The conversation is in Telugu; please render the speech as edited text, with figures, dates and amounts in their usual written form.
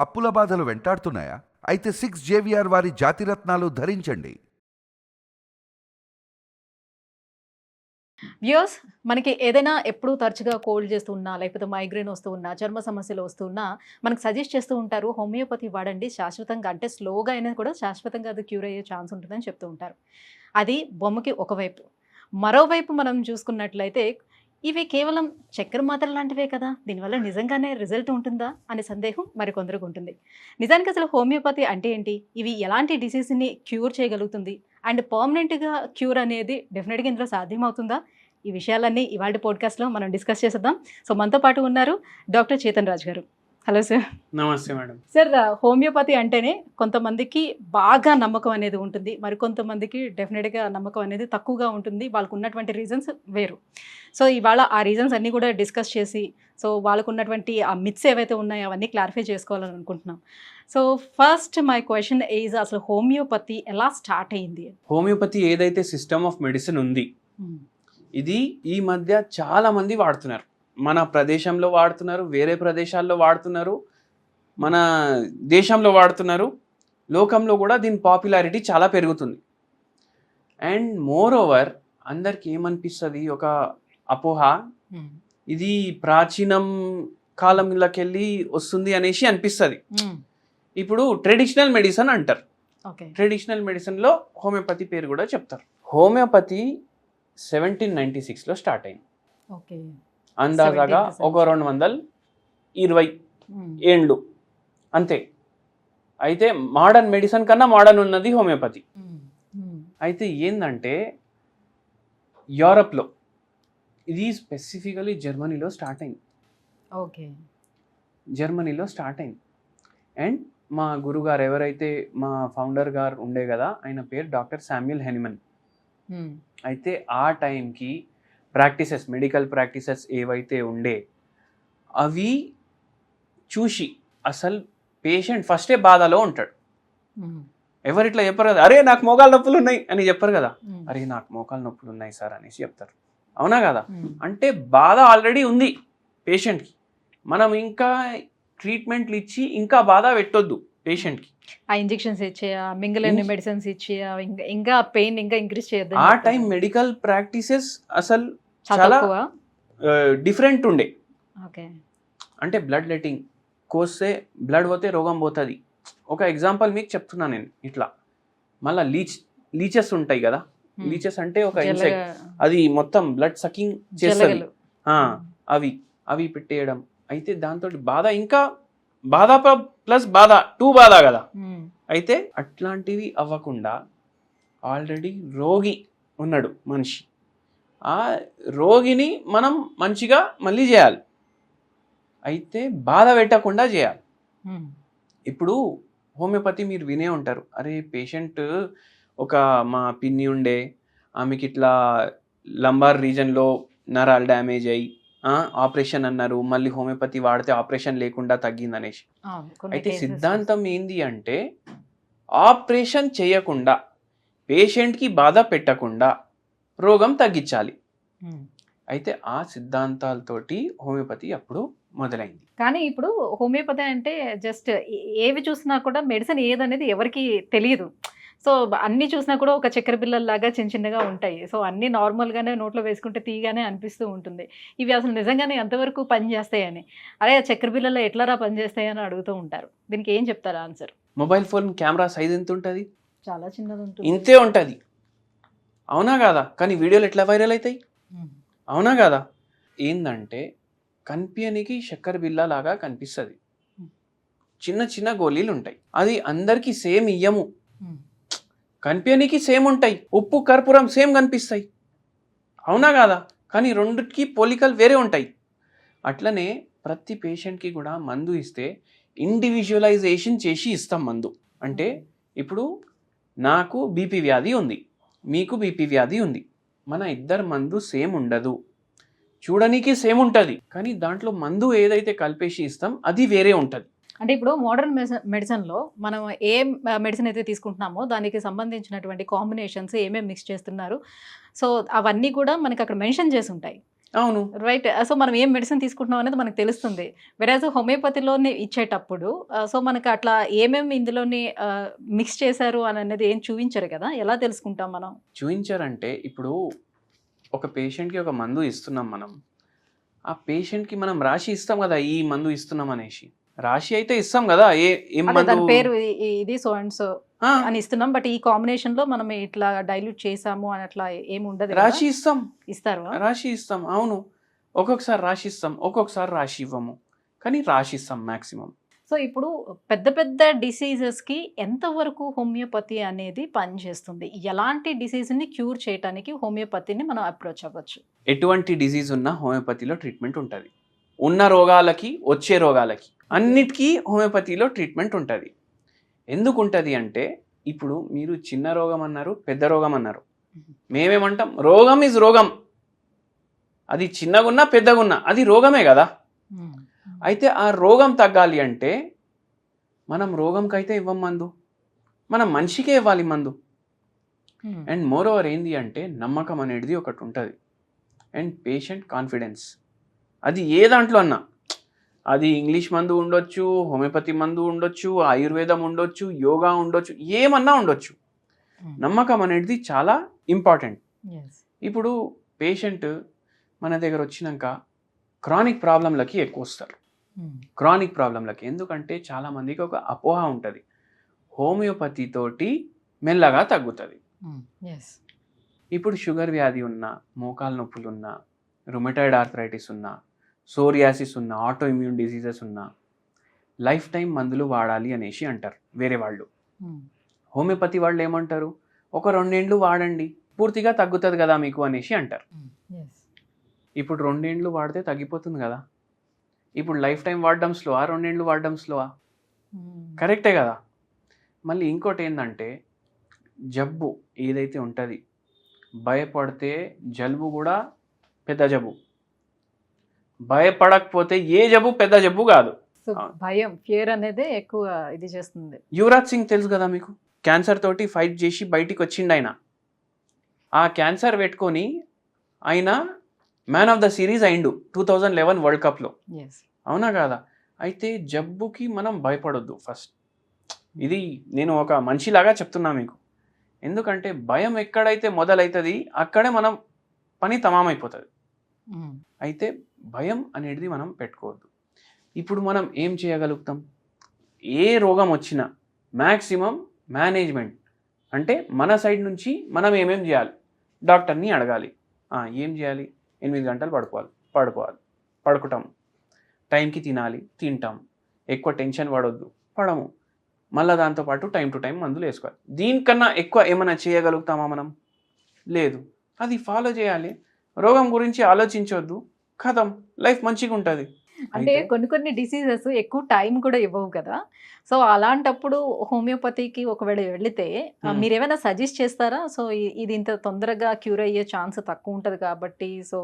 అప్పుల బాధలు వెంటాడుతున్నాయా? అయితే 6 JVR వారి జాతిరత్నాలు ధరించండి. వ్యూయర్స్, మనకి ఏదైనా ఎప్పుడు తరచుగా కోల్డ్ చేస్తూ ఉన్నా, లేకపోతే మైగ్రేన్ వస్తూ ఉన్నా, చర్మ సమస్యలు వస్తూ ఉన్నా, మనకు సజెస్ట్ చేస్తూ ఉంటారు హోమియోపతి వాడండి శాశ్వతంగా, అంటే స్లోగా అయినా కూడా శాశ్వతంగా అది క్యూర్ అయ్యే ఛాన్స్ ఉంటుందని చెప్తూ ఉంటారు. అది బొమ్మకి ఒకవైపు. మరోవైపు మనం చూసుకున్నట్లయితే ఇవి కేవలం చక్కెర మాత్రలు లాంటివే కదా, దీనివల్ల నిజంగానే రిజల్ట్ ఉంటుందా అనే సందేహం మరికొందరికి ఉంటుంది. నిజానికి అసలు హోమియోపతి అంటే ఏంటి, ఇవి ఎలాంటి డిసీజ్ని క్యూర్ చేయగలుగుతుంది, అండ్ పర్మనెంట్గా క్యూర్ అనేది డెఫినెట్గా ఇందులో సాధ్యమవుతుందా? ఈ విషయాలన్నీ ఇవాళ పోడ్కాస్ట్లో మనం డిస్కస్ చేద్దాం. సో మనతో పాటు ఉన్నారు డాక్టర్ చేతన్ రాజ్ గారు. Hello sir. నమస్తే మేడం. సార్, హోమియోపతి అంటేనే కొంతమందికి బాగా నమ్మకం అనేది ఉంటుంది, మరికొంతమందికి డెఫినెట్గా నమ్మకం అనేది తక్కువగా ఉంటుంది. వాళ్ళకు ఉన్నటువంటి రీజన్స్ వేరు. సో ఇవాళ ఆ రీజన్స్ అన్నీ కూడా డిస్కస్ చేసి, సో వాళ్ళకు ఉన్నటువంటి ఆ మిత్స్ ఏవైతే ఉన్నాయో అవన్నీ క్లారిఫై చేసుకోవాలని అనుకుంటున్నాం. So first my question is, అసలు హోమియోపతి ఎలా స్టార్ట్ అయింది? హోమియోపతి ఏదైతే సిస్టమ్ ఆఫ్ మెడిసిన్ ఉంది, ఇది ఈ మధ్య చాలా మంది వాడుతున్నారు. మన ప్రదేశంలో వాడుతున్నారు, వేరే ప్రదేశాల్లో వాడుతున్నారు, మన దేశంలో వాడుతున్నారు, లోకంలో కూడా దీని పాపులారిటీ చాలా పెరుగుతుంది. అండ్ మోర్ ఓవర్ అందరికి ఏమనిపిస్తుంది, ఒక అపోహ, ఇది ప్రాచీనం కాలంలోకెళ్ళి వస్తుంది అనేసి అనిపిస్తుంది. ఇప్పుడు ట్రెడిషనల్ మెడిసిన్ అంటారు. ట్రెడిషనల్ మెడిసిన్లో హోమియోపతి పేరు కూడా చెప్తారు. హోమియోపతి 1796లో స్టార్ట్ అయింది. అందాజాగా ఒక 220 ఏండ్లు అంతే. అయితే మోడర్న్ మెడిసిన్ కన్నా మోడర్న్ ఉన్నది హోమియోపతి. అయితే ఏంటంటే యూరప్లో, ఇది స్పెసిఫికలీ జర్మనీలో స్టార్ట్ అయింది. జర్మనీలో స్టార్ట్ అయింది. అండ్ మా గురుగారు ఎవరైతే మా ఫౌండర్ గారు ఉండే కదా, ఆయన పేరు డాక్టర్ శామ్యుల్ హెనిమన్. అయితే ఆ టైంకి ప్రాక్టీసెస్, మెడికల్ ప్రాక్టీసెస్ ఏవైతే ఉండే అవి చూసి, అసలు పేషెంట్ ఫస్టే బాధలో ఉంటాడు. ఎవరు ఇట్లా చెప్పరు కదా, అరే నాకు మోకాలు నొప్పులు ఉన్నాయి అని చెప్పరు కదా, అరే నాకు మోకాలు నొప్పులు ఉన్నాయి సార్ అనేసి చెప్తారు. అవునా కదా? అంటే బాధ ఆల్రెడీ ఉంది పేషెంట్కి. మనం ఇంకా ట్రీట్మెంట్లు ఇచ్చి ఇంకా బాధ పెట్టొద్దు పేషెంట్కి. ఆ ఇంజెక్షన్స్ ఇచ్చేయా, మింగలేని మెడిసిన్స్ ఇచ్చేయా, ఇంకా పెయిన్ ఇంకా ఇంక్రీజ్ చేయొద్దు. ఆ టైం మెడికల్ ప్రాక్టీసెస్ అసలు చాలా డిఫరెంట్ ఉండే. అంటే బ్లడ్ లెటింగ్ కోస్తే బ్లడ్ పోతే రోగం పోతుంది. ఒక ఎగ్జాంపుల్ మీకు చెప్తున్నా నేను. ఇట్లా మళ్ళీ లీచెస్ ఉంటాయి కదా, లీచెస్ అంటే ఒక ఇన్సెక్ట్, అది మొత్తం బ్లడ్ సకింగ్ చేస్తుంది. అవి పెట్టేయడం. అయితే దాంతో బాధ, ఇంకా బాధ ప్లస్ బాధ, 2 బాధ కదా. అయితే అట్లాంటివి అవ్వకుండా ఆల్రెడీ రోగి ఉన్నాడు మనిషి, ఆ రోగిని మనం మంచిగా మళ్ళీ చేయాలి. అయితే బాధ పెట్టకుండా చేయాలి. ఇప్పుడు హోమియోపతి మీరు వినే ఉంటారు, అరే పేషెంట్ ఒక మా పిన్ని ఉండే, ఆమెకి ఇట్లా లంబార్ రీజన్లో నరాలు డ్యామేజ్ అయ్యి ఆపరేషన్ అన్నారు, మళ్ళీ హోమియోపతి వాడితే ఆపరేషన్ లేకుండా తగ్గిందనేసి. అయితే సిద్ధాంతం ఏంది అంటే, ఆపరేషన్ చేయకుండా పేషెంట్కి బాధ పెట్టకుండా రోగం తగ్గించాలి. అయితే ఆ సిద్ధాంతాలతోటి హోమియోపతి అప్పుడు మొదలైంది. కానీ ఇప్పుడు హోమియోపతి అంటే జస్ట్ ఏవి చూసినా కూడా మెడిసిన్ ఏదనేది ఎవరికి తెలియదు. సో అన్నీ చూసినా కూడా ఒక చక్కెర బిళ్ళల్లాగా చిన్న చిన్నగా ఉంటాయి. సో అన్నీ నార్మల్గానే నోట్లో వేసుకుంటే తీయగానే అనిపిస్తూ ఉంటుంది. ఇవి అసలు నిజంగానే ఎంతవరకు పనిచేస్తాయని, అరే చక్కెర బిళ్ళల్లో ఎట్లరా పనిచేస్తాయని అడుగుతూ ఉంటారు. దీనికి ఏం చెప్తారు answer? Mobile phone camera size ఎంత ఉంటుంది? చాలా చిన్నది ఉంటుంది. ఇంతే ఉంటుంది. అవునా కాదా? కానీ వీడియోలు ఎట్లా వైరల్ అవుతాయి? అవునా కాదా? ఏందంటే కనిపించనికి చక్కెర బిళ్ళ లాగా కనిపిస్తుంది, చిన్న చిన్న గోళీలు ఉంటాయి. అది అందరికీ సేమ్ ఇయ్యము, కనిపించనికి సేమ్ ఉంటాయి. ఉప్పు కర్పూరం సేమ్ కనిపిస్తాయి. అవునా కాదా? కానీ రెండుకి పోలికలు వేరే ఉంటాయి. అట్లనే ప్రతి పేషెంట్కి కూడా మందు ఇస్తే ఇండివిజువలైజేషన్ చేసి ఇస్తాం మందు. అంటే ఇప్పుడు నాకు బీపీ వ్యాధి ఉంది, మీకు బీపీ వ్యాధి ఉంది, మన ఇద్దరు మందు సేమ్ ఉండదు. చూడడానికి సేమ్ ఉంటుంది, కానీ దాంట్లో మందు ఏదైతే కలిపేసి ఇస్తాం అది వేరే ఉంటుంది. అంటే ఇప్పుడు మోడర్న్ మెడిసిన్లో మనం ఏ మెడిసిన్ అయితే తీసుకుంటున్నామో దానికి సంబంధించినటువంటి కాంబినేషన్స్ ఏమేమి మిక్స్ చేస్తున్నారు, సో అవన్నీ కూడా మనకి అక్కడ మెన్షన్ చేసి ఉంటాయి. అవును. రైట్. సో మనం ఏం మెడిసిన్ తీసుకుంటున్నాం అనేది మనకు తెలుస్తుంది. వెరాజ్ హోమియోపతిలోనే ఇచ్చేటప్పుడు సో మనకు అట్లా ఏమేమి ఇందులోని మిక్స్ చేశారు అని అనేది ఏం చూపించరు కదా, ఎలా తెలుసుకుంటాం మనం? చూయించారంటే ఇప్పుడు ఒక పేషెంట్కి ఒక మందు ఇస్తున్నాం మనం, ఆ పేషెంట్కి మనం రాసి ఇస్తాం కదా, ఈ మందు ఇస్తున్నాం అనేసి రాసి అయితే ఇస్తాం కదా. ఏం అదే మందు దాని పేరు ఇది సో అండ్ సో అని ఇస్తున్నాం, బట్ ఈ కాంబినేషన్ లో మనం ఇట్లా డైల్యూట్ చేసాము అని అట్లా ఏమి ఉండదు కదా? రాసి ఇస్తాం. ఇస్తారు. రాసి ఇస్తాం, అవును. ఒక్కొక్కసారి రాసి ఇస్తాం, ఒక్కొక్కసారి రాసి ఇవ్వము, కానీ రాసి ఇస్తాం మ్యాక్సిమం. సో ఇప్పుడు పెద్ద పెద్ద డిసీజెస్ కి ఎంతవరకు హోమియోపతి అనేది పనిచేస్తుంది? ఎలాంటి డిసీజ్ ని క్యూర్ చేయడానికి హోమియోపతిని మనం అప్రోచ్ అవ్వచ్చు? ఎటువంటి డిసీజ్ ఉన్నా హోమియోపతిలో ట్రీట్మెంట్ ఉంటుంది. ఉన్న రోగాలకి వచ్చే రోగాలకి అన్నిటికీ హోమియోపతిలో ట్రీట్మెంట్ ఉంటుంది. ఎందుకు ఉంటుంది అంటే ఇప్పుడు మీరు చిన్న రోగం అన్నారు, పెద్ద రోగం అన్నారు. మేమేమంటాం, రోగం ఈజ్ రోగం. అది చిన్నగున్నా పెద్దగున్నా అది రోగమే కదా. అయితే ఆ రోగం తగ్గాలి అంటే మనం రోగంకైతే ఇవ్వం మందు, మనం మనిషికే ఇవ్వాలి మందు. అండ్ మోర్ ఓవర్ ఏంది అంటే నమ్మకం అనేది ఒకటి ఉంటుంది, అండ్ పేషెంట్ కాన్ఫిడెన్స్. అది ఏ దాంట్లో అన్నా, అది ఇంగ్లీష్ మందు ఉండొచ్చు, హోమియోపతి మందు ఉండొచ్చు, ఆయుర్వేదం ఉండొచ్చు, యోగా ఉండొచ్చు, ఏమన్నా ఉండొచ్చు. నమ్మకం అనేది చాలా ఇంపార్టెంట్. ఇప్పుడు పేషెంట్ మన దగ్గర వచ్చినాక క్రానిక్ ప్రాబ్లంలకి ఎక్కువ వస్తారు. క్రానిక్ ప్రాబ్లంలకి ఎందుకంటే చాలామందికి ఒక అపోహ ఉంటుంది, హోమియోపతి తోటి మెల్లగా తగ్గుతుంది. ఇప్పుడు షుగర్ వ్యాధి ఉన్నా, మోకాలు నొప్పులు ఉన్నా, రుమటాయిడ్ ఆర్థరైటిస్ ఉన్నా, సోరియాసిస్ ఉన్నా, ఆటో ఇమ్యూన్ డిసీజెస్ ఉన్నా లైఫ్ టైం మందులు వాడాలి అనేసి అంటారు వేరే వాళ్ళు. హోమియోపతి వాళ్ళు ఏమంటారు, ఒక 2 ఏళ్ళు వాడండి పూర్తిగా తగ్గుతుంది కదా మీకు అనేసి అంటారు. ఇప్పుడు 2 ఏళ్ళు వాడితే తగ్గిపోతుంది కదా. ఇప్పుడు లైఫ్ టైం వాడడం స్లోవా, 2 ఏళ్ళు వాడడం స్లోవా? కరెక్టే కదా. మళ్ళీ ఇంకోటి ఏంటంటే జబ్బు ఏదైతే ఉంటుంది, భయపడితే జలుబు కూడా పెద్ద జబ్బు, భయపడకపోతే ఏ జబ్బు పెద్ద జబ్బు కాదు. భయం, ఫియర్ అనేది ఎక్కువ ఇది చేస్తుంది. యువరాజ్ సింగ్ తెలుసు కదా మీకు, క్యాన్సర్ తోటి ఫైట్ చేసి బయటికి వచ్చిండు ఆయన. ఆ క్యాన్సర్ పెట్టుకొని ఆయన మ్యాన్ ఆఫ్ ద సిరీస్ అయిండు 2011 వరల్డ్ కప్లో, అవునా కాదా? అయితే జబ్బుకి మనం భయపడొద్దు ఫస్ట్. ఇది నేను ఒక మనిషిలాగా చెప్తున్నా మీకు. ఎందుకంటే భయం ఎక్కడైతే మొదలవుతుంది అక్కడే మనం పని తమామైపోతుంది. అయితే భయం అనేది మనం పెట్టుకోవద్దు. ఇప్పుడు మనం ఏం చేయగలుగుతాం, ఏ రోగం వచ్చినా మ్యాక్సిమం మేనేజ్మెంట్ అంటే మన సైడ్ నుంచి మనం ఏమేం చేయాలి, డాక్టర్ని అడగాలి. ఏం చేయాలి, 8 గంటలు పడుకుంటాం, టైంకి తినాలి, తింటాం, ఎక్కువ టెన్షన్ పడొద్దు, పడము, మళ్ళీ దాంతోపాటు టైం టు టైం మందులు వేసుకోవాలి. దీనికన్నా ఎక్కువ ఏమైనా చేయగలుగుతామా మనం? లేదు. అది ఫాలో చేయాలి, రోగం గురించి ఆలోచించవద్దు, కథం, లైఫ్ మంచిగా ఉంటుంది. అంటే కొన్ని డిసీజెస్ ఎక్కువ టైం కూడా ఇవ్వవు కదా. సో అలాంటప్పుడు హోమియోపతికి ఒకవేళ వెళితే మీరు ఏమైనా సజెస్ట్ చేస్తారా? సో ఇది ఇంత తొందరగా క్యూర్ అయ్యే ఛాన్స్ తక్కువ ఉంటుంది కాబట్టి, సో